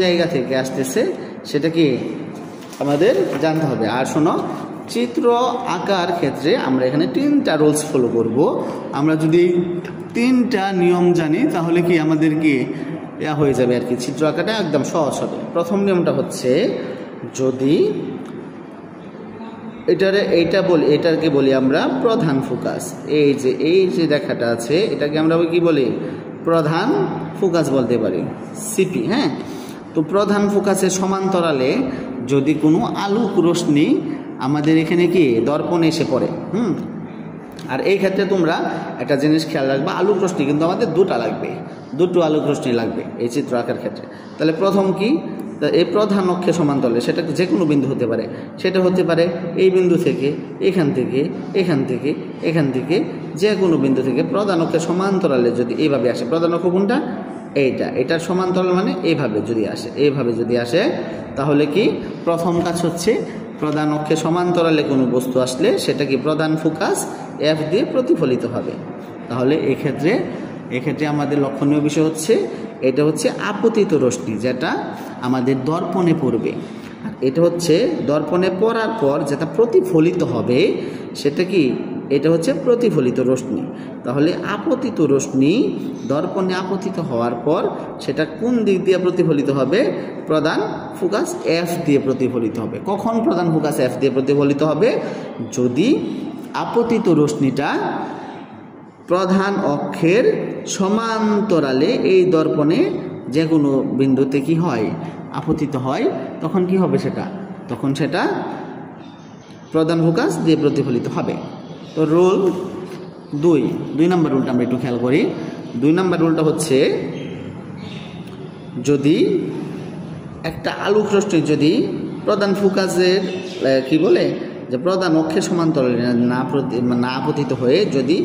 জায়গা থেকে আসতেছে সেটা কি আমাদের জানতে হবে। আর শোনো, চিত্র আঁকার ক্ষেত্রে আমরা এখানে 3টা রুলস ফলো করব। আমরা যদি 3টা নিয়ম জানি তাহলে কি আমাদের কি হয়ে যাবে আর কি, চিত্র আঁকাটা একদম সহজ হবে। প্রথম নিয়মটা হচ্ছে, যদি এটাকে বলি আমরা প্রধান ফোকাস। এই যে দেখাটা আছে এটাকে আমরা কি বলি, প্রধান ফোকাস বলতে পারি, সিপি। হ্যাঁ, তো প্রধান ফোকাসের সমান্তরালে যদি কোনো আলোক রশ্মি আমাদের এখানে কি দর্পণে এসে পড়ে, আর এই ক্ষেত্রে তোমরা একটা জিনিস খেয়াল রাখবে, আলোক রশ্মি কিন্তু আমাদের দুটো আলোক রশ্মি লাগবে এই চিত্র আঁকার ক্ষেত্রে। তাহলে প্রথম কি, এই প্রধান অক্ষে সমান্তরালে সেটা যে কোনো বিন্দু হতে পারে, সেটা হতে পারে এই বিন্দু থেকে, এখান থেকে, এখান থেকে, এখান থেকে, যে কোনো বিন্দু থেকে প্রধান অক্ষে সমান্তরালে যদি এইভাবে আসে, প্রধান অক্ষ কোনটা, এটার সমান্তরাল মানে এইভাবে যদি আসে তাহলে কি প্রথম কাজ হচ্ছে, প্রধান অক্ষে সমান্তরালে কোনো বস্তু আসলে সেটা কি প্রধান ফোকাস এফ দিয়ে প্রতিফলিত হবে। তাহলে এক্ষেত্রে আমাদের লক্ষণীয় বিষয় হচ্ছে, এটা হচ্ছে আপতিত রশ্মি যেটা আমাদের দর্পণে পড়বে, আর এটা হচ্ছে দর্পণে পড়ার পর যেটা প্রতিফলিত হবে সেটা কি, এটা হচ্ছে প্রতিফলিত রশ্মি। তাহলে আপতিত রশ্মি দর্পণে আপতিত হওয়ার পর সেটা কোন দিক দিয়ে প্রতিফলিত হবে, প্রধান ফোকাস এফ দিয়ে প্রতিফলিত হবে। কখন প্রধান ফোকাস এফ দিয়ে প্রতিফলিত হবে, যদি আপতিত রশ্মিটা প্রধান অক্ষের সমান্তরালে এই দর্পণে যে কোনো বিন্দুতে কি হয়, আপতিত হয়, তখন কি হবে তখন সেটা প্রধান ফোকাস দিয়ে প্রতিফলিত হবে। তো রুল 2 নম্বর রুলটা আমরা একটু খেয়াল করি। 2 নম্বর রুলটা হচ্ছে, যদি একটা আলোক রশ্মি যদি প্রধান ফোকাসের কি বলে যে প্রধান অক্ষের সমান্তরালে না আপতিত হয়ে যদি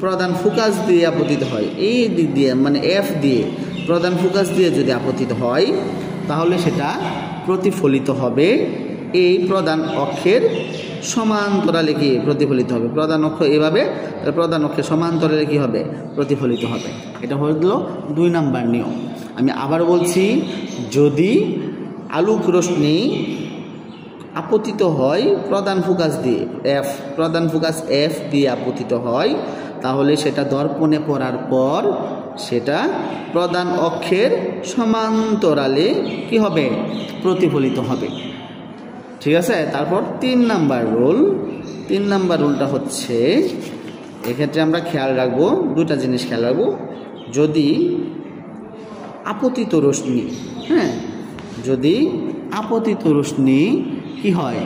প্রধান ফোকাস দিয়ে আপতিত হয়, এই দিক দিয়ে মানে এফ দিয়ে প্রধান ফোকাস দিয়ে যদি আপতিত হয় তাহলে সেটা প্রতিফলিত হবে এই প্রধান অক্ষের সমান্তরালে কি প্রতিফলিত হবে। প্রধান অক্ষ এভাবে, প্রধান অক্ষের সমান্তরালে কি হবে, প্রতিফলিত হবে। এটা হলো 2 নম্বর নিয়ম। আমি আবার বলছি, যদি আলোক রশ্মি আপতিত হয় প্রধান ফোকাস দিয়ে আপতিত হয় তাহলে সেটা দর্পণে পড়ার পর সেটা প্রধান অক্ষের সমান্তরালে কি হবে, প্রতিফলিত হবে। ঠিক আছে। তারপর 3 নম্বর রুলটা হচ্ছে, এক্ষেত্রে আমরা খেয়াল রাখবো 2টা জিনিস খেয়াল রাখবো। যদি আপতিত রশ্মি, যদি আপতিত রশ্মি কি হয়,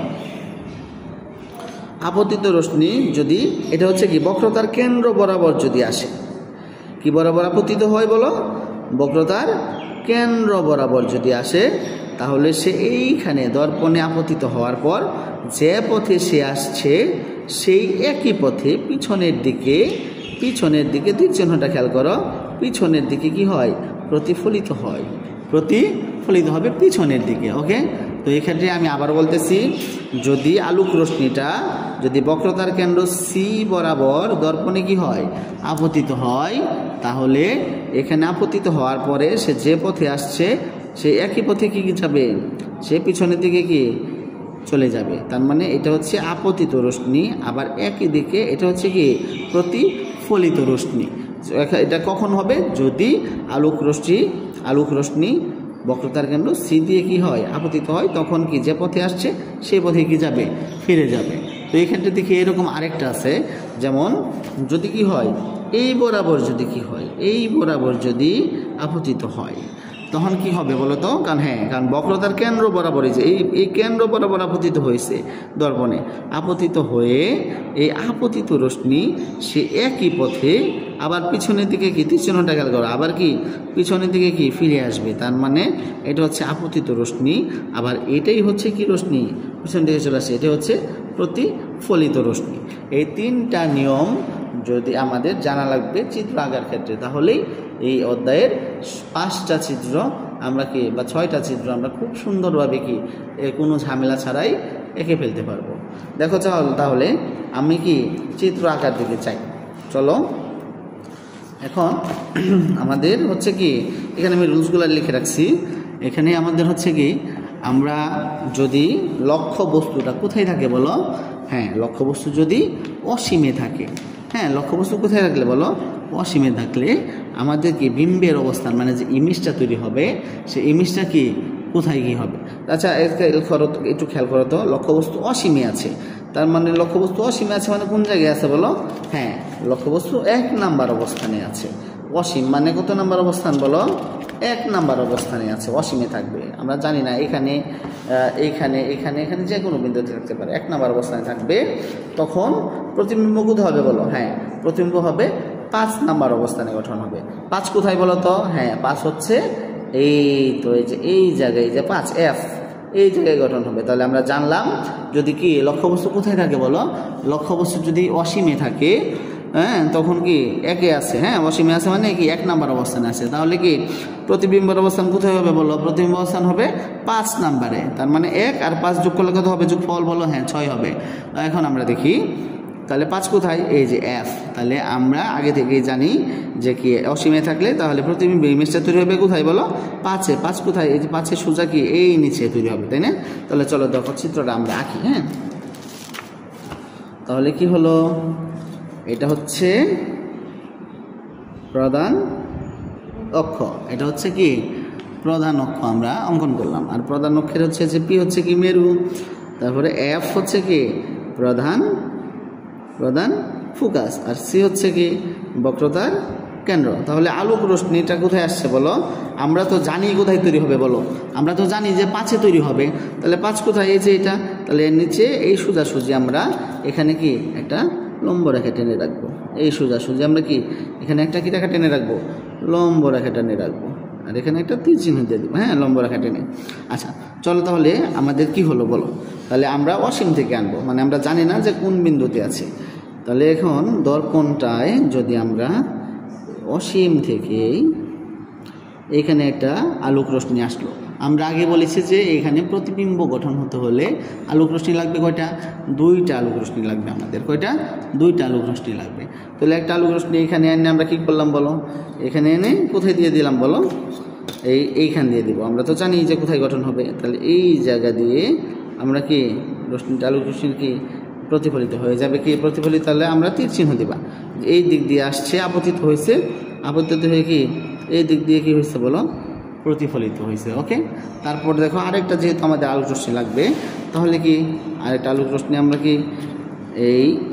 আপতিত রশ্মি যদি এটা হচ্ছে কি বক্রতার কেন্দ্র বরাবর যদি আসে, কি বরাবর আপতিত হয় বলো, বক্রতার কেন্দ্র বরাবর যদি আসে তাহলে সে এইখানে দর্পণে আপতিত হওয়ার পর যে পথে সে আসছে সেই একই পথে পিছনের দিকে তীর চিহ্নটা খেয়াল করো, পিছনের দিকে কি হয়, প্রতিফলিত হবে পিছনের দিকে। ওকে, তো এক্ষেত্রে আমি আবার বলতেছি, যদি আলোক রশ্মিটা যদি বক্রতার কেন্দ্র সি বরাবর দর্পণে কি হয়, আপতিত হয়, তাহলে এখানে আপতিত হওয়ার পরে সে যে পথে আসছে সে একই পথে কি যাবে, সে পিছনের দিকে কি চলে যাবে। তার মানে এটা হচ্ছে আপতিত রশ্মি, আবার একই দিকে এটা হচ্ছে কি প্রতিফলিত রশ্মি। এটা কখন হবে, যদি আলোক রশ্মি বক্রতার কেন্দ্র সি দিয়ে কি হয়, আপতিত হয়, তখন কি যে পথে আসছে সেই পথে কি যাবে, ফিরে যাবে। তো এই ক্ষেত্রে দেখি এরকম আরেকটা আছে, যেমন যদি কি হয়, এই বরাবর যদি আপতিত হয় তখন কি হবে বলো তো, কারণ বক্রতার কেন্দ্র বরাবর এই কেন্দ্র বরাবর আপতিত হয়েছে দর্পণে, আপতিত হয়ে এই আপতিত রশ্মি সে একই পথে আবার পিছনের দিকে কি তীর চিহ্নটা খেয়াল করো, আবার কি পিছনের দিকে কি ফিরে আসবে। তার মানে এটা হচ্ছে আপতিত রশ্মি, আবার এটাই হচ্ছে কি রশ্মি, পিছন দিকে চলে আসে, এটা হচ্ছে প্রতিফলিত রশ্মি। এই 3টা নিয়ম যদি আমাদের জানা লাগবে চিত্র আঁকার ক্ষেত্রে, তাহলেই এই অধ্যায়ের 5টা চিত্র আমরা কি বা 6টা চিত্র আমরা খুব সুন্দরভাবে কি কোনো ঝামেলা ছাড়াই এঁকে ফেলতে পারবো। দেখো তাহলে আমি কি চিত্র আঁকার দিকে চাই, চলো। এখন আমাদের হচ্ছে কি, এখানে আমি রুলসগুলো লিখে রাখছি। এখানে আমাদের হচ্ছে কি আমরা যদি লক্ষ্য বস্তুটা কোথায় থাকে বলো, হ্যাঁ লক্ষ্যবস্তু যদি অসীমে থাকে, হ্যাঁ লক্ষ্যবস্তু কোথায় থাকলে বলো, অসীমে থাকলে আমাদের কি বিম্বের অবস্থান মানে যে ইমেজটা তৈরি হবে সেই ইমেজটা কি কোথায় কি হবে। আচ্ছা একটু খেয়াল করো তো, লক্ষ্যবস্তু অসীমে আছে, তার মানে লক্ষ্যবস্তু অসীমে আছে মানে কোন জায়গায় আছে বলো, হ্যাঁ লক্ষ্যবস্তু 1 নাম্বার অবস্থানে আছে। অসীম মানে কত নাম্বার অবস্থান বলো, 1 নাম্বার অবস্থানে আছে, অসীমে থাকবে। আমরা জানি না এখানে এইখানে এখানে এখানে যে কোনো বিন্দুতে থাকতে পারে, 1 নাম্বার অবস্থানে থাকবে। তখন প্রতিবিম্ব কোথায় হবে বলো, হ্যাঁ প্রতিবিম্ব হবে 5 নাম্বার অবস্থানে গঠন হবে। 5 কোথায় বলো তো, হ্যাঁ 5 হচ্ছে এই তো এই যে এই জায়গায় যে 5 F এই জায়গায় গঠন হবে। তাহলে আমরা জানলাম যদি কি লক্ষ্যবস্তু কোথায় থাকে বলো, লক্ষ্যবস্তু যদি অসীমে থাকে, হ্যাঁ তখন কি একে আছে, হ্যাঁ অসীমে আছে মানে কি 1 নাম্বার অবস্থানে আছে। তাহলে কি প্রতিবিম্বের অবস্থান কোথায় হবে বলো, প্রতিবিম্ব অবস্থান হবে 5 নাম্বারে। তার মানে 1 আর 5 যোগ করলে কত হবে, যোগফল বলো, হ্যাঁ 6 হবে। এখন আমরা দেখি তাহলে 5 কোথায়, এই যে F। তাহলে আমরা আগে থেকেই জানি যে কি অসীমে থাকলে তাহলে প্রতিবিম্ব ইমেজটা তৈরি হবে কোথায় বলো, 5-এ। 5 কোথায়, এই যে 5-এর সোজা কি এই নিচে তৈরি হবে, তাই না? তাহলে চলো দেখো চিত্রটা আমরা আঁকি। হ্যাঁ তাহলে কি হলো, এটা হচ্ছে প্রধান অক্ষ, এটা হচ্ছে কি প্রধান অক্ষ আমরা অঙ্কন করলাম। আর প্রধান অক্ষের হচ্ছে যে পি হচ্ছে কি মেরু, তারপরে এফ হচ্ছে কি প্রধান ফোকাস, আর সি হচ্ছে কি বক্রতার কেন্দ্র। তাহলে আলোক রশ্মিটা কোথায় আসছে বলো, আমরা তো জানি কোথায় তৈরি হবে বলো, আমরা তো জানি যে 5-এ তৈরি হবে। তাহলে 5 কোথায়, এই যে এটা। তাহলে এর নিচে এই সোজাসুজি আমরা এখানে কি একটা লম্ব রেখা টেনে রাখবো, এই সোজাসুজি আমরা কি এখানে একটা কি রেখা টেনে রাখবো, লম্ব রেখা টেনে রাখবো, আর এখানে একটা তীর চিহ্ন দিয়ে দেবো, হ্যাঁ লম্ব রেখা টেনে। আচ্ছা চলো তাহলে আমাদের কি হলো বলো, তাহলে আমরা অসীম থেকে আনবো, মানে আমরা জানি না যে কোন বিন্দুতে আছে। তাহলে এখন দর্পণটায় যদি আমরা অসীম থেকে এখানে একটা আলোক রশ্মি আসলো, আমরা আগে বলেছি যে এখানে প্রতিবিম্ব গঠন হতে হলে আলোক রশ্মি লাগবে কয়টা, 2টা আলোক রশ্মি লাগবে আমাদের, কয়টা, 2টা আলোক রশ্মি লাগবে। তাহলে একটা আলোক রশ্মি এখানে এনে আমরা কি করলাম বলো, এখানে এনে কোথায় দিয়ে দিলাম বলো, এইখান দিয়ে দিব। আমরা তো জানি যে কোথায় গঠন হবে, তাহলে এই জায়গা দিয়ে আমরা কি রশ্মিটা আলোক রশ্মির কি প্রতিফলিত হয়ে যাবে, কি প্রতিফলিত, তাহলে আমরা তীর চিহ্ন দিবা, এই দিক দিয়ে আসছে আপতিত হয়েছে, আপতিত হয়ে কি এই দিক দিয়ে কি হয়েছে বলো, প্রতিফলিত হয়েছে। ওকে, তারপর দেখো আরেকটা যেহেতু আমাদের আলোক রশ্মি লাগবে, তাহলে কি আরেকটা আলোক রশ্মি আমরা কি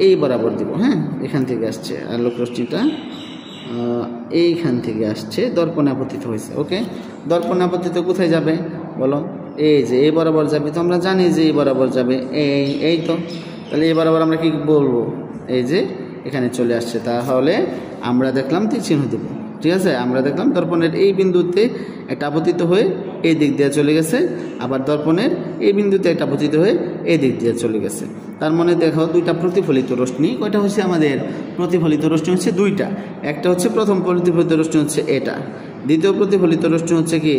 এই বরাবর দিব, হ্যাঁ এখান থেকে আসছে আলোক রশ্মিটা, এইখান থেকে আসছে, দর্পণে আপতিত হয়েছে। ওকে, দর্পণে আপতিত কোথায় যাবে বলো, এই যে এই বরাবর যাবে, তো আমরা জানি যে এই বরাবর যাবে, এই তো। তাহলে এই বরাবর আমরা কি বলবো, এই যে এখানে চলে আসছে, তাহলে আমরা দেখলাম তীর চিহ্ন দেব। ঠিক আছে, আমরা দেখলাম দর্পণের এই বিন্দুতে একটা আপতিত হয়ে এই দিক দিয়ে চলে গেছে, আবার দর্পণের এই বিন্দুতে একটা আপতিত হয়ে এই দিক দিয়ে চলে গেছে। তার মানে দেখো 2টা প্রতিফলিত রশ্মি, কয়টা হচ্ছে আমাদের প্রতিফলিত রশ্মি হচ্ছে 2টা। একটা হচ্ছে প্রথম প্রতিফলিত রশ্মি হচ্ছে এটা, দ্বিতীয় প্রতিফলিত রশ্মি হচ্ছে কি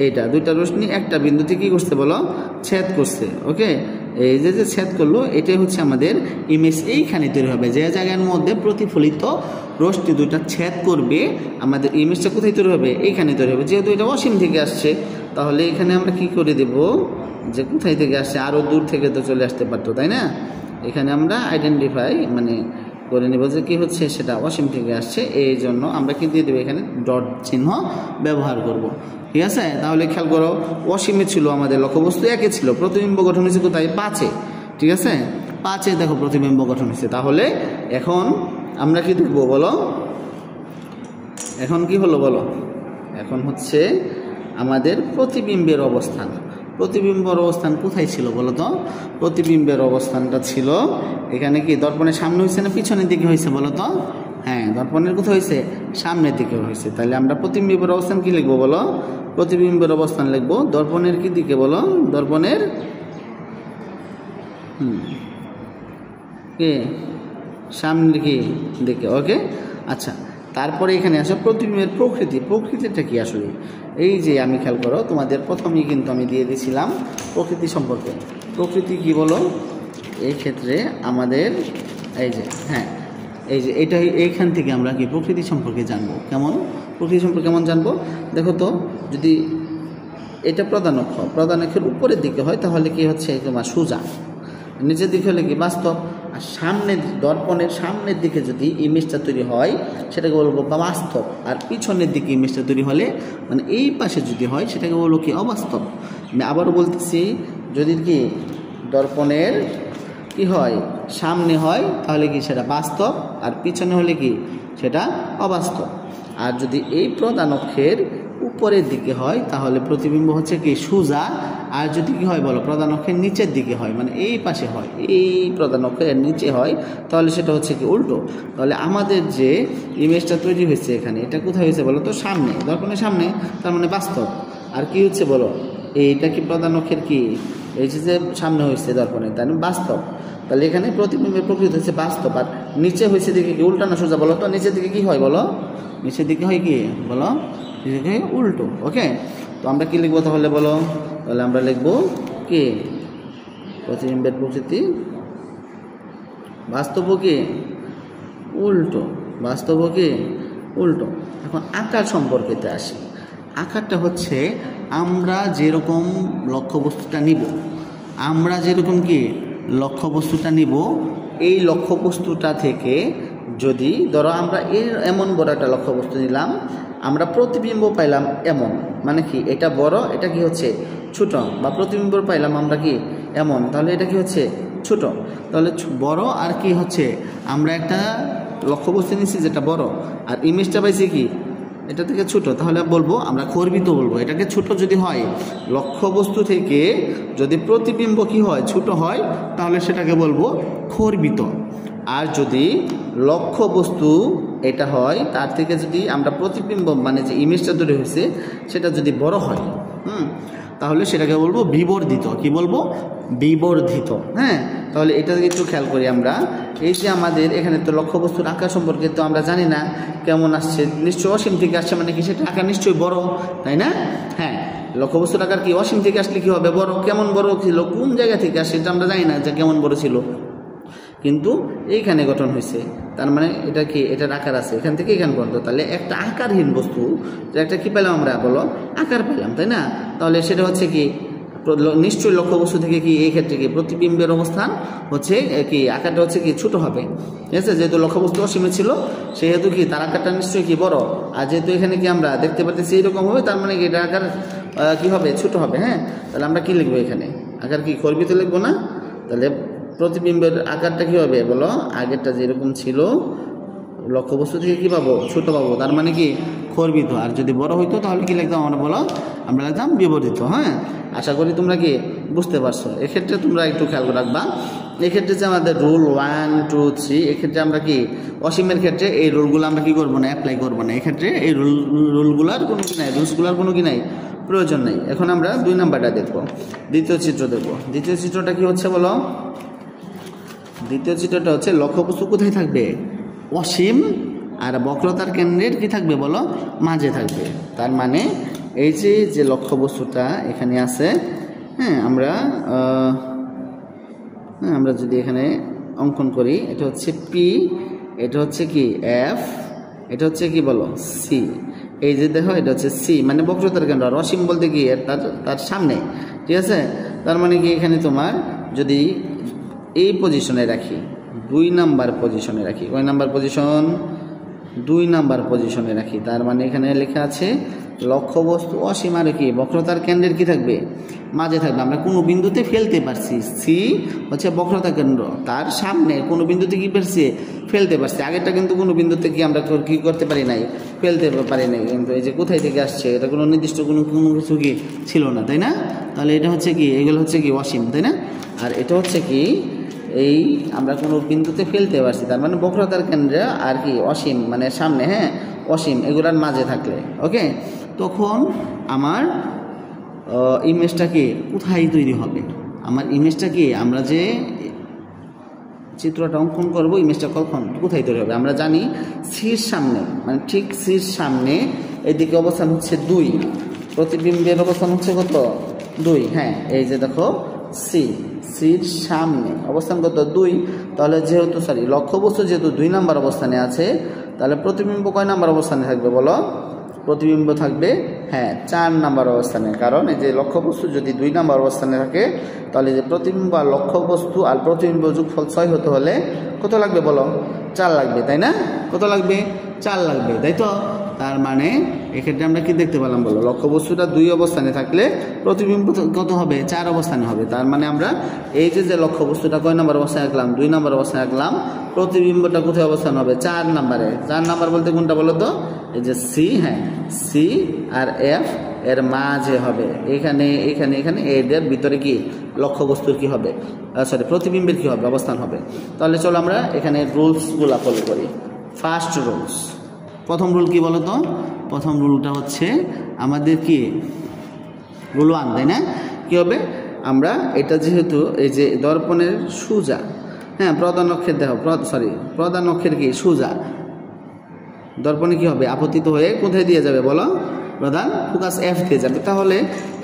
এটা। 2টা রশ্মি একটা বিন্দুতে কি করছে বলো, ছেদ করছে। ওকে, এই যে ছেদ করলো এটাই হচ্ছে আমাদের ইমেজ, এইখানে তৈরি হবে, যে জায়গার মধ্যে প্রতিফলিত রশ্মি 2টা ছেদ করবে আমাদের ইমেজটা কোথায় তৈরি হবে, এইখানে তৈরি হবে। যেহেতু এটা অসীম থেকে আসছে, তাহলে এখানে আমরা কি করে দেব, যে কোথায় থেকে আসছে, আরও দূর থেকে তো চলে আসতে পারতো, তাই না? এখানে আমরা আইডেন্টিফাই মানে করে নেব যে কী হচ্ছে, সেটা অসীম থেকে আসছে, এই জন্য আমরা কি দিয়ে দেবো, এখানে ডট চিহ্ন ব্যবহার করব। ঠিক আছে, তাহলে খেয়াল করো অসীমে ছিল আমাদের লক্ষ্যবস্তু, 1-এ ছিল, প্রতিবিম্ব গঠন হয়েছে কোথায়, 5-এ। ঠিক আছে, 5-এ দেখো প্রতিবিম্ব গঠন হয়েছে। তাহলে এখন আমরা কি দেখবো বলো, এখন কি হলো বলো, এখন হচ্ছে আমাদের প্রতিবিম্বের অবস্থান। প্রতিবিম্বের অবস্থান কোথায় ছিল বলো তো, প্রতিবিম্বের অবস্থানটা ছিল এখানে কি দর্পণের সামনে হয়েছে না পিছনের দিকে হয়েছে বলো তো, হ্যাঁ দর্পণের কোথায় হয়েছে, সামনের দিকে হয়েছে। তাহলে আমরা প্রতিবিম্বের অবস্থান কি লিখবো বলো, প্রতিবিম্বের অবস্থান লিখবো দর্পণের কি দিকে বলো, দর্পণের কি সামনের কি দিকে। ওকে, আচ্ছা তারপরে এখানে আসো প্রতিবিম্বের প্রকৃতিটা কি আসলে, এই যে আমি খেয়াল করো তোমাদের প্রথমেই কিন্তু আমি দিয়ে দিয়েছিলাম প্রকৃতি সম্পর্কে। প্রকৃতি কি বলো, এই ক্ষেত্রে আমাদের এই যে হ্যাঁ এই যে এইখান থেকে আমরা কি প্রকৃতি সম্পর্কে জানবো। কেমন প্রকৃতি সম্পর্কে কেমন জানবো, দেখো তো যদি এটা প্রধান অক্ষ, প্রধান অক্ষের উপরের দিকে হয় তাহলে কি হচ্ছে তোমার সোজা, নিচের দিকে হলে কি বাস্তব। আর সামনের দর্পণের সামনের দিকে যদি ইমেজটা তৈরি হয় সেটাকে বলবো বাস্তব, আর পিছনের দিকে ইমেজটা তৈরি হলে মানে এই পাশে যদি হয় সেটাকে বলবো কি অবাস্তব। আমি আবারও বলতেছি, যদি কি দর্পণের কি হয় সামনে হয় তাহলে কি সেটা বাস্তব, আর পিছনে হলে কি সেটা অবাস্তব। আর যদি এই প্রধান অক্ষের উপরের দিকে হয় তাহলে প্রতিবিম্ব হচ্ছে কি সোজা, আর যদি কি হয় বলো প্রধান অক্ষের নিচের দিকে হয় মানে এই পাশে হয়, এই প্রধান অক্ষের নিচে হয় তাহলে সেটা হচ্ছে কি উল্টো। তাহলে আমাদের যে ইমেজটা তৈরি হয়েছে এখানে এটা কোথায় হয়েছে বলো তো সামনে, দর্পণের সামনে, তার মানে বাস্তব। আর কি হচ্ছে বলো এইটা কি প্রধান অক্ষের কি এই যে সামনে হয়েছে দর্পণে তার মানে বাস্তব। তাহলে এখানে প্রতিবিম্বের প্রকৃতি হচ্ছে বাস্তব, আর নিচে হয়েছে দিকে কি উল্টা না সোজা বলো তো, নিচের দিকে কি হয় বলো, নিচের দিকে হয় কি বলো, নিচের দিকে উল্টো। ওকে, তো আমরা কি লিখবো তাহলে বলো, তাহলে আমরা লিখবো কি প্রতিবিম্বের প্রকৃতি বাস্তব কি উল্টো, বাস্তব কি উল্টো। এখন আকার সম্পর্কেতে আসি। আকারটা হচ্ছে আমরা যেরকম লক্ষ্যবস্তুটা নিব, আমরা যেরকম কি লক্ষ্যবস্তুটা নিব, এই লক্ষ্যবস্তুটা থেকে যদি ধরো আমরা এমন বড় একটা লক্ষ্যবস্তু নিলাম, আমরা প্রতিবিম্ব পাইলাম এমন, মানে কি এটা বড় এটা কি হচ্ছে ছোট, বা প্রতিবিম্ব পাইলাম আমরা কি এমন, তাহলে এটা কি হচ্ছে ছোট। তাহলে বড় আর কি হচ্ছে আমরা একটা লক্ষ্যবস্তু নিচ্ছি যেটা বড়, আর ইমেজটা পাইছি কি এটা থেকে ছোট, তাহলে বলবো আমরা খর্বিত বলবো। এটাকে ছোট যদি হয় লক্ষ্যবস্তু থেকে যদি প্রতিবিম্ব কি হয় ছোট হয় তাহলে সেটাকে বলবো খর্বিত। আর যদি লক্ষ্যবস্তু এটা হয় তার থেকে যদি আমরা প্রতিবিম্ব মানে যে ইমেজটা তৈরি হয়েছে সেটা যদি বড় হয় তাহলে সেটাকে বলবো বিবর্ধিত। কি বলবো বিবর্ধিত। হ্যাঁ, তাহলে এটা একটু খেয়াল করি আমরা। এই যে আমাদের এখানে তো লক্ষ্যবস্তুর আকার সম্পর্কে তো আমরা জানি না কেমন আসছে, নিশ্চয়ই অসীম থেকে আসছে, মানে কি সেটা আকার নিশ্চয়ই বড়, তাই না? হ্যাঁ, লক্ষ্যবস্তুর আকার কি অসীম থেকে আসলে কি হবে বড়, কেমন বড় ছিল কোন জায়গা থেকে আসছে এটা আমরা জানি না যে কেমন বড় ছিল, কিন্তু এইখানে গঠন হয়েছে, তার মানে এটা কি এটার আকার আছে এখান থেকে এখান পর্যন্ত। তাহলে একটা আকারহীন বস্তু যে একটা কি পেলাম আমরা বলো আকার পেলাম, তাই না? তাহলে সেটা হচ্ছে কি নিশ্চয়ই লক্ষ্যবস্তু থেকে কি এই ক্ষেত্রে কি প্রতিবিম্বের অবস্থান হচ্ছে কি আকারটা হচ্ছে কি ছোট হবে, ঠিক আছে? যেহেতু লক্ষ্যবস্তু অসীমে ছিল সেহেতু কি তার আকারটা নিশ্চয়ই কি বড়, আর যেহেতু এখানে কি আমরা দেখতে পাচ্ছি এইরকম হবে তার মানে কি এটা আকার কি হবে ছোট হবে। হ্যাঁ, তাহলে আমরা কি লিখবো এখানে আকার কি খর্বিত লিখবো না? তাহলে প্রতিবিম্বের আকারটা কি হবে বলো, আগেরটা যেরকম ছিল লক্ষ্যবস্তু থেকে কি পাবো ছোট পাবো, তার মানে কি খর্বিত। আর যদি বড় হইতো তাহলে কি লিখতাম আমরা বলো, আমরা লিখতাম বিবর্ধিত। হ্যাঁ, আশা করি তোমরা কি বুঝতে পারছো। এক্ষেত্রে তোমরা একটু খেয়াল রাখবা, এক্ষেত্রে যে আমাদের রুল 1, 2, 3 এক্ষেত্রে আমরা কি অসীমের ক্ষেত্রে এই রুলগুলো আমরা কি করবো না, অ্যাপ্লাই করবো না। এক্ষেত্রে এই রুলগুলার কোনো কি নাই, রুলসগুলার কোনো কি নাই, প্রয়োজন নেই। এখন আমরা 2 নাম্বারটা দেখবো, দ্বিতীয় চিত্র দেখবো। দ্বিতীয় চিত্রটা কি হচ্ছে বলো, দ্বিতীয় চিত্রটা হচ্ছে লক্ষ্যবস্তু কোথায় থাকবে অসীম, আর বক্রতার কেন্দ্রের কি থাকবে বলো মাঝে থাকবে। তার মানে এই যে লক্ষ্যবস্তুটা এখানে আছে, হ্যাঁ আমরা যদি এখানে অঙ্কন করি, এটা হচ্ছে পি, এটা হচ্ছে কি এফ, এটা হচ্ছে কি বলো সি। এই যে দেখো এটা হচ্ছে সি মানে বক্রতার কেন্দ্র, আর অসীম বলতে কি তার সামনে, ঠিক আছে? তার মানে কি এখানে তোমার যদি এই পজিশনে রাখি 2 নাম্বার পজিশনে রাখি, কয় নাম্বার পজিশন 2 নাম্বার পজিশনে রাখি, তার মানে এখানে লেখা আছে লক্ষ্যবস্তু অসীম আর কি বক্রতার কেন্দ্রের কি থাকবে মাঝে থাকবে। আমরা কোনো বিন্দুতে ফেলতে পারছি, সি হচ্ছে বক্রতার কেন্দ্র, তার সামনে কোনো বিন্দুতে কি পারছি ফেলতে পারছি। আগেরটা কিন্তু কোনো বিন্দুতে কি আমরা কি করতে পারি নাই, ফেলতে পারি নাই। কিন্তু এই যে কোথায় থেকে আসছে এটা কোনো নির্দিষ্ট কোনো কিছু কি ছিল না, তাই না? তাহলে এটা হচ্ছে কি এগুলো হচ্ছে কি অসীম, তাই না? আর এটা হচ্ছে কি এই আমরা কোনো বিন্দুতে ফেলতে পারছি, তার মানে বক্রতার কেন্দ্রে আর কি অসীম মানে সামনে, হ্যাঁ অসীম এগুলার মাঝে থাকলে ওকে, তখন আমার ইমেজটা কি কোথায় তৈরি হবে, আমার ইমেজটা কি আমরা যে চিত্রটা অঙ্কন করব ইমেজটা কখন কোথায় তৈরি হবে আমরা জানি সির সামনে, মানে ঠিক সির সামনে এদিকে অবস্থান হচ্ছে 2, প্রতিবিম্বের অবস্থান হচ্ছে কত 2। হ্যাঁ, এই যে দেখো সির সামনে অবস্থান কত 2, তাহলে যেহেতু লক্ষ্যবস্তু যেহেতু 2 নাম্বার অবস্থানে আছে তাহলে প্রতিবিম্ব কয় নাম্বার অবস্থানে থাকবে বলো প্রতিবিম্ব থাকবে হ্যাঁ 4 নাম্বার অবস্থানে। কারণ এই যে লক্ষ্যবস্তু যদি 2 নাম্বার অবস্থানে থাকে তাহলে যে প্রতিবিম্ব আর লক্ষ্যবস্তু আর প্রতিবিম্ব যোগফল 6 হতে হলে কত লাগবে বলো? 4 লাগবে, তাই না? কত লাগবে? 4 লাগবে, তাই তো? তার মানে এক্ষেত্রে আমরা কি দেখতে পেলাম বলো? লক্ষ্যবস্তুটা 2 অবস্থানে থাকলে প্রতিবিম্ব কত হবে? 4 অবস্থানে হবে। তার মানে আমরা এই যে লক্ষ্যবস্তুটা কয় নাম্বার অবস্থানে রাখলাম? 2 নাম্বার অবস্থানে রাখলাম। প্রতিবিম্বটা কোথায় অবস্থান হবে? 4 নাম্বারে। 4 নাম্বার বলতে কোনটা বলো তো? এই যে সি, হ্যাঁ সি আর এফ এর মাঝে হবে। এখানে এখানে এখানে এদের ভিতরে কি লক্ষ্যবস্তুর কি হবে? সরি, প্রতিবিম্বের কি হবে? অবস্থান হবে। তাহলে চলো আমরা এখানে রুলসগুলো ফলো করি। ফার্স্ট রুলস, প্রথম রুল কি বলো তো? প্রথম রুলটা হচ্ছে আমাদের কি রুল 1, তাই না? কি হবে? আমরা এটা যেহেতু এই যে দর্পণের সোজা, হ্যাঁ প্রধান অক্ষের দেখো, সরি প্রধান অক্ষের কি সোজা দর্পণে কি হবে? আপতিত হয়ে কোথায় দিয়ে যাবে বলো? প্রধান ফোকাস এফ দিয়ে যাবে। তাহলে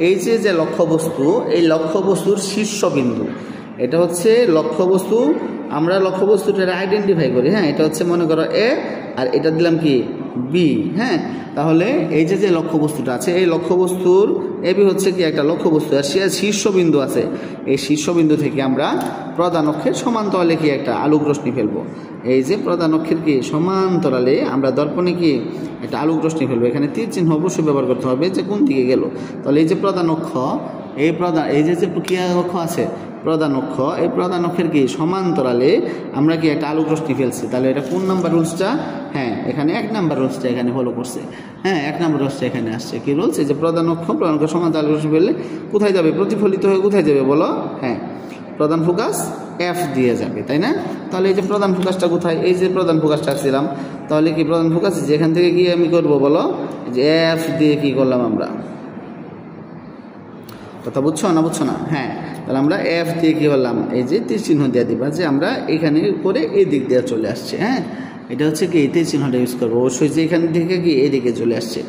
এই যে লক্ষ্যবস্তু, এই লক্ষ্যবস্তুর শীর্ষবিন্দু, এটা হচ্ছে লক্ষ্যবস্তু। আমরা লক্ষ্যবস্তুটা আইডেন্টিফাই করি, হ্যাঁ এটা হচ্ছে মনে করো এ আর এটা দিলাম কি বি, হ্যাঁ তাহলে এই যে লক্ষ্যবস্তুটা আছে এই লক্ষ্যবস্তুর এবি হচ্ছে কি একটা লক্ষ্যবস্তু আর শীর্ষবিন্দু আছে। এই শীর্ষবিন্দু থেকে আমরা প্রধান অক্ষের সমান্তরালে কি একটা আলোক রশ্মি ফেলবো। এই যে প্রধান অক্ষের কি সমান্তরালে আমরা দর্পণে কি একটা আলোক রশ্মি ফেলবো। এখানে তীর চিহ্ন অবশ্যই ব্যবহার করতে হবে যে কোন দিকে গেল। তাহলে এই যে প্রধান অক্ষ, এই যে ক্রিয়া অক্ষ আছে প্রধান অক্ষ, এই প্রধান অক্ষের কি সমান্তরালে আমরা কি একটা আলোক রশ্মি ফেলছি। তাহলে এটা কোন নাম্বার রুলসটা? হ্যাঁ এখানে 1 নাম্বার রুলসটা এখানে ফলো করছে। হ্যাঁ 1 নাম্বার রুলসটা এখানে আসছে। কি রুলস? এই যে প্রধান অক্ষ সমান্তরালে আলোক রশ্মি ফেললে কোথায় যাবে? প্রতিফলিত হয়ে কোথায় যাবে বলো? হ্যাঁ প্রধান ফোকাস এফ দিয়ে যাবে, তাই না? তাহলে এই যে প্রধান ফোকাসটা কোথায়? এই যে প্রধান ফোকাসটা আসছিলাম, তাহলে কি প্রধান ফোকাস যেখান থেকে গিয়ে আমি করবো বলো? যে এফ দিয়ে কি করলাম আমরা? কথা বুঝছো না? বুঝছো না? হ্যাঁ তাহলে আমরা এফ দিয়ে কী করলাম? এই যে তীর চিহ্ন দিয়ে দিবা যে আমরা এখানে করে এই দিক দিয়ে চলে আসছে। হ্যাঁ এটা হচ্ছে কি তীর চিহ্নটা ইউজ করবো অবশ্যই যে এখান থেকে কি এদিকে চলে আসছে।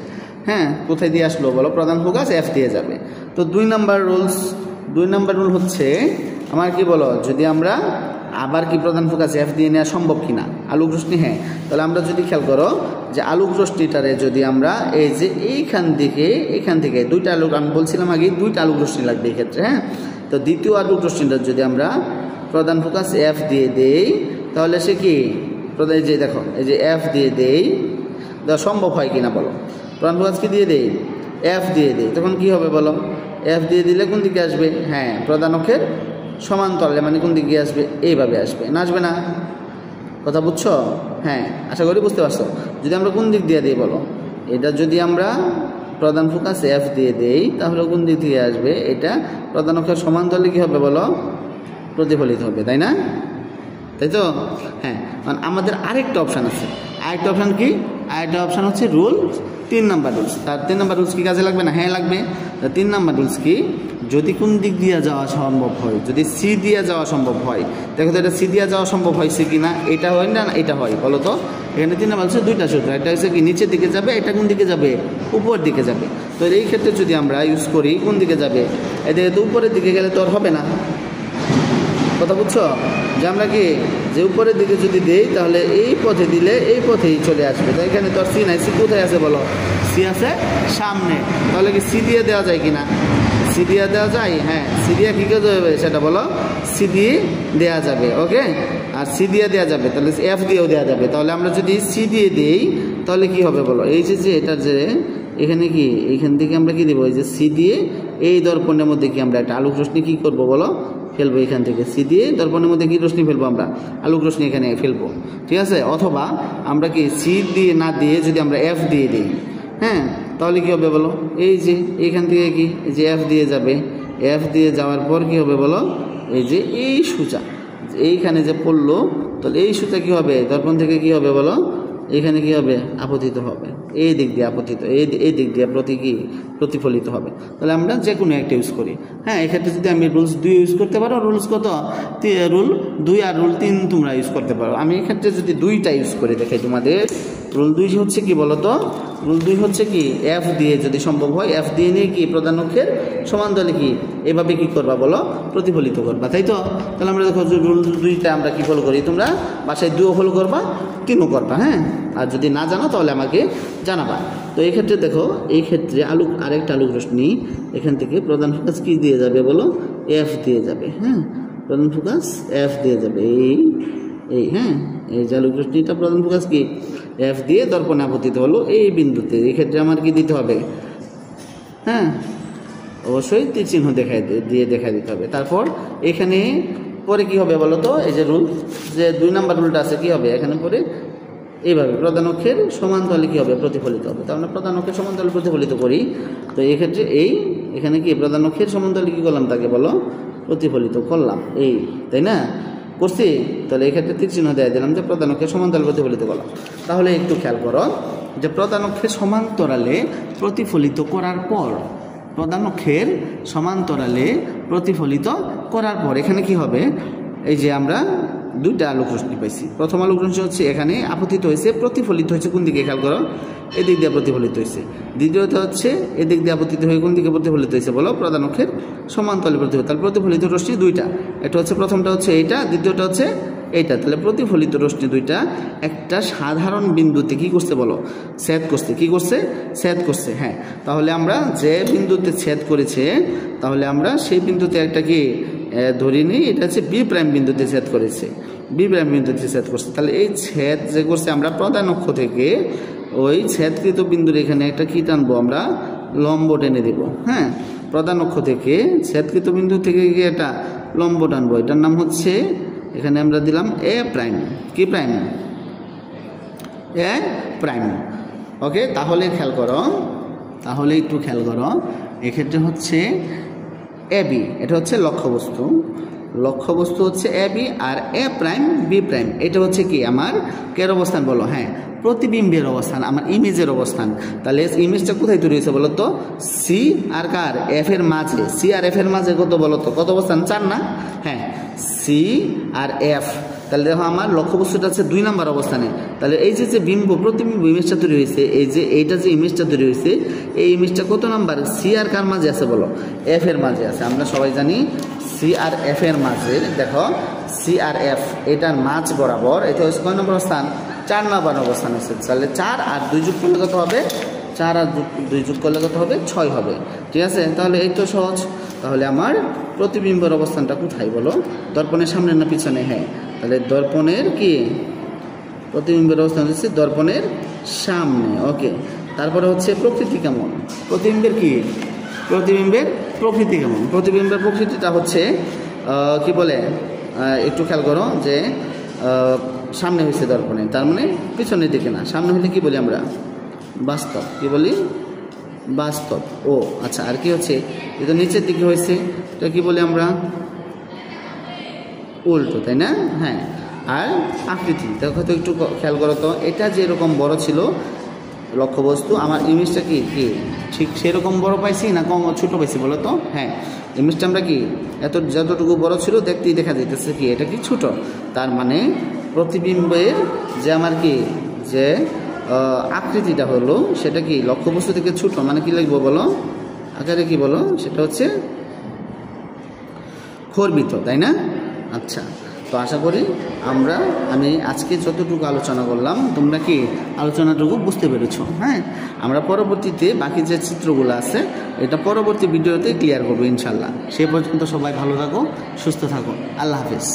হ্যাঁ কোথায় দিয়ে আসলো বলো? প্রধান ফোকাস এফ দিয়ে যাবে। তো 2 নাম্বার রুল হচ্ছে আমার কি বলো? যদি আমরা আবার কি প্রধান ফোকাস এফ দিয়ে নেওয়া সম্ভব কিনা আলোক রশ্মি? হ্যাঁ তাহলে আমরা যদি খেয়াল করো যে আলোক রশ্মিটারে যদি আমরা এই যে এখান থেকে 2টা আলোক, আমি বলছিলাম আগে 2টা আলোক রশ্মি লাগবে এই ক্ষেত্রে। হ্যাঁ তো দ্বিতীয় আলোক রশ্মিটা যদি আমরা প্রধান ফোকাস এফ দিয়ে দেই তাহলে সে কি এই যে দেখো এই যে এফ দিয়ে দেই, সম্ভব হয় কিনা বলো? প্রধান ফোকাস কি দিয়ে দেই? এফ দিয়ে দেই, তখন কি হবে বলো? এফ দিয়ে দিলে কোন দিকে আসবে? হ্যাঁ প্রধান অক্ষের সমান্তরালে, মানে কোন দিকে আসবে? এইভাবে আসবে, না আসবে না? কথা বুঝছো? হ্যাঁ আশা করি বুঝতে পারছো। যদি আমরা কোন দিক দিয়ে দিই বলো? এটা যদি আমরা প্রধান ফোকাস এফ দিয়ে দেই তাহলে কোন দিক থেকে আসবে? এটা প্রধান অক্ষের সমান্তরালে কি হবে বলো? প্রতিফলিত হবে, তাই না? তাই তো? হ্যাঁ মানে আমাদের আরেকটা অপশান আছে। আরেকটা অপশান কি? আরেকটা অপশান হচ্ছে রুল 3 নাম্বার রুলস। তার 3 নাম্বার রুলস কি কাজে লাগবে না? হ্যাঁ লাগবে। 3 নাম্বার রুলস কি? যদি কোন দিক দিয়ে যাওয়া সম্ভব হয়, যদি সি দিয়ে যাওয়া সম্ভব হয়, দেখো তো এটা সি দিয়ে যাওয়া সম্ভব হয়েছে কি না? এটা হয় না এটা হয় বলো তো? এখানে 3 নাম্বার হচ্ছে 2টা সূত্র। এটা হচ্ছে কি নিচের দিকে যাবে, এটা কোন দিকে যাবে? উপর দিকে যাবে। তো এই ক্ষেত্রে যদি আমরা ইউজ করি কোন দিকে যাবে? এদিকে তো উপরের দিকে গেলে তো আর হবে না। কথা বুঝছো? যে আমরা কি যে উপরের দিকে যদি দেই তাহলে এই পথে দিলে এই পথেই চলে আসবে। তো এখানে তো আর সি নাই, সি কোথায় আছে বলো? সি আছে সামনে। তাহলে কি সি দিয়ে দেওয়া যায় কিনা? সি দিয়ে দেওয়া যায়। হ্যাঁ সি দিয়ে কী করতে হবে সেটা বলো? সি দিয়ে দেওয়া যাবে। ওকে, আর সি দিয়ে দেওয়া যাবে, তাহলে এফ দিয়েও দেওয়া যাবে। তাহলে আমরা যদি সি দিয়ে দিই তাহলে কি হবে বলো? এই যে এটা যে এখানে কি এইখান থেকে আমরা কি দেবো? এই যে সি দিয়ে এই দর্পণের মধ্যে কি আমরা একটা আলোক রশ্মি কী করবো বলো? ফেলবো। এখান থেকে সি দিয়ে দর্পণের মধ্যে কি রশ্মি ফেলবো? আমরা আলোক রশ্মি এখানে ফেলবো, ঠিক আছে? অথবা আমরা কি সি দিয়ে না দিয়ে যদি আমরা এফ দিয়ে দিই, হ্যাঁ তাহলে কী হবে বলো? এই যে এইখান থেকে কি এই যে এফ দিয়ে যাবে, এফ দিয়ে যাওয়ার পর কী হবে বলো? এই যে এই সূচা এইখানে যে পড়লো, তাহলে এই সূচা কী হবে? দর্পণ থেকে কী হবে বলো? এখানে কি হবে? আপতিত হবে। এই দিক দিয়ে আপতিত, এই দিক দিয়ে প্রতিফলিত হবে। তাহলে আমরা যে কোনো একটা ইউজ করি। হ্যাঁ এক্ষেত্রে যদি আমি রুলস 2 ইউজ করতে পারো, রুলস কত? রুল 2 আর রুল 3 তোমরা ইউজ করতে পারো। আমি এক্ষেত্রে যদি 2টা ইউজ করে দেখাই তোমাদের। রুল 2 হচ্ছে কি বলো তো? রুল 2 হচ্ছে কি এফ দিয়ে যদি সম্ভব হয় এফ দিয়ে নিয়ে কি প্রধান অক্ষের সমান্তরালে কি এভাবে কি করবা বলো? প্রতিফলিত করবা, তাই তো? তাহলে আমরা দেখো রুল 2টা আমরা কি ফলো করি, তোমরা বাসায় 2ও ফলো করবা 3ও করবা। হ্যাঁ আর যদি না জানো তাহলে আমাকে জানাবা। তো এই ক্ষেত্রে দেখো, এই ক্ষেত্রে আরেকটা আলোক রশ্মি এখান থেকে প্রধান ফোকাস কি দিয়ে যাবে বলো, এফ দিয়ে যাবে। হ্যাঁ, প্রধান ফোকাস এফ দিয়ে যাবে, এই হ্যাঁ, এই যে আলোক রশ্মিটা প্রধান ফোকাস কি এফ দিয়ে দর্পণে আপতিত হলো এই বিন্দুতে। এই ক্ষেত্রে আমার কি দিতে হবে, হ্যাঁ অবশ্যই তীর চিহ্ন দিয়ে দেখাই দিতে হবে। তারপর এখানে পরে কি হবে বলো তো, এই যে রুল, যে 2 নাম্বার রুলটা আছে কি হবে এখানে পরে এইভাবে প্রধান অক্ষের সমান্তরালে কি হবে, প্রতিফলিত হবে। তার মানে প্রধান অক্ষের সমান্তরালে প্রতিফলিত করি। তো এই ক্ষেত্রে এখানে কি প্রধান অক্ষের সমান্তরালে কি করলাম, তাকে বলো প্রতিফলিত করলাম, এই তাই না করছি। তাহলে এই ক্ষেত্রে তীর চিহ্ন দেওয়া দিলাম যে প্রধান অক্ষের সমান্তরালে প্রতিফলিত করলাম। তাহলে একটু খেয়াল করো যে প্রধান অক্ষের সমান্তরালে প্রতিফলিত করার পর, প্রধান অক্ষের সমান্তরালে প্রতিফলিত করার পর এখানে কি হবে, এই যে আমরা 2টা আলোক রশ্মি পাইছি। প্রথম আলোক রশ্মি হচ্ছে এখানে আপতিত হয়েছে, প্রতিফলিত হয়েছে কোন দিকে খেয়াল করো, এদিক দিয়ে প্রতিফলিত হয়েছে। দ্বিতীয়ত হচ্ছে এদিক দিয়ে আপতিত হয়ে কোন দিকে প্রতিফলিত হয়েছে বলো, প্রধান অক্ষের সমান্তরালে প্রতিফলিত। তাহলে প্রতিফলিত রশ্মি 2টা, এটা হচ্ছে প্রথমটা হচ্ছে এইটা, দ্বিতীয়টা হচ্ছে এইটা। তাহলে প্রতিফলিত রশ্মি 2টা একটা সাধারণ বিন্দুতে কি করছে বলো, ছেদ করছে। কি করছে, ছেদ করছে। হ্যাঁ, তাহলে আমরা যে বিন্দুতে ছেদ করেছে, তাহলে আমরা সেই বিন্দুতে একটা কি ধরি নিই, এটা হচ্ছে বি প্রাইম বিন্দুতে ছেদ করেছে, বি প্রাইম বিন্দুতে ছেদ করছে। তাহলে এই ছেদ যে করছে, আমরা প্রধান অক্ষ থেকে ওই ছেদকৃত বিন্দুর এখানে একটা কি টানবো, আমরা লম্ব টেনে দেব। হ্যাঁ, প্রধান অক্ষ থেকে ছেদকৃত বিন্দু থেকে একটা লম্ব টানবো, এটার নাম হচ্ছে এখানে আমরা দিলাম এ প্রাইম। কি প্রাইম, এ প্রাইম। ওকে, তাহলে খেয়াল করো, তাহলে একটু খেয়াল করো, এক্ষেত্রে হচ্ছে এ বি, এটা হচ্ছে লক্ষ্যবস্তু, লক্ষ্যবস্তু হচ্ছে A B, R A prime B prime এটা হচ্ছে কি আমার কের অবস্থান বলো, হ্যাঁ প্রতিবিম্বের অবস্থান, আমার ইমেজের অবস্থান। তাহলে ইমেজটা কোথায় তৈরি হয়েছে বলো তো, সি আর কার এফ এর মাঝে, সি আর এফ এর মাঝে কত বলো তো, কত অবস্থান 4 না, হ্যাঁ সি আর এফ। তাহলে দেখো আমার লক্ষ্যবস্তুটা আছে 2 নাম্বার অবস্থানে। তাহলে এই যে বিম্ব প্রতিবিম্ব ইমেজটা তৈরি হয়েছে, এই যে এইটা যে ইমেজটা তৈরি হয়েছে, এই ইমেজটা কত নাম্বার, সি আর কার মাঝে আছে বলো, এফ এর মাঝে আছে। আমরা সবাই জানি সি আর এফ এর মাঝে, দেখো সি আর এফ এটার মাঝ বরাবর, এটা হচ্ছে কয় নম্বর অবস্থান, 4 নম্বর অবস্থান আছে। তাহলে 4 আর 2 যোগ করলে কত হবে, 4 আর 2 যোগ করলে কত হবে, 6 হবে। ঠিক আছে, তাহলে এই তো সহজ। তাহলে আমার প্রতিবিম্বের অবস্থানটা কোথায় বলো, দর্পণের সামনে না পিছনে, হ্যাঁ তাহলে দর্পণের কি প্রতিবিম্বের অবস্থান হচ্ছে দর্পণের সামনে। ওকে, তারপরে হচ্ছে প্রকৃতি কেমন, প্রতিবিম্বের কি, প্রতিবিম্বের প্রকৃতি কেমন, প্রতিবিম্বের প্রকৃতিটা হচ্ছে কি বলে, একটু খেয়াল করো যে সামনে হয়েছে দর্পণে, তার মানে পিছনের দিকে না, সামনে হলে কি বলি আমরা, বাস্তব। কি বলি, বাস্তব। ও আচ্ছা, আর কি হচ্ছে, এটা নিচের দিকে হয়েছে, এটা কি বলি আমরা, উল্টো, তাই না, হ্যাঁ। আর আকৃতি দেখো তো, একটু খেয়াল করো তো, এটা যেরকম বড় ছিল লক্ষ্যবস্তু, আমার ইমেজটা কি কি ঠিক সেরকম বড় পাইছি না কম ছোট পাইছি বলো তো, হ্যাঁ ইমেজটা আমরা কি যতটুকু বড় ছিল দেখতেই দেখা যাইতেছে কি এটা কি ছোট। তার মানে প্রতিবিম্বের যে আমার কি যে আকৃতিটা হলো সেটা কি লক্ষ্যবস্তু থেকে ছোট, মানে কি লিখবো বলো, আকারে কি বলো, সেটা হচ্ছে খর্বিত, তাই না। আচ্ছা, তো আশা করি আমি আজকে যতটুকু আলোচনা করলাম তোমরা কি আলোচনাটুকু বুঝতে পেরেছো। হ্যাঁ, আমরা পরবর্তীতে বাকি যে চিত্রগুলো আছে এটা পরবর্তী ভিডিওতে ক্লিয়ার করবো ইনশাল্লাহ। সে পর্যন্ত সবাই ভালো থাকো, সুস্থ থাকো, আল্লাহ হাফেজ।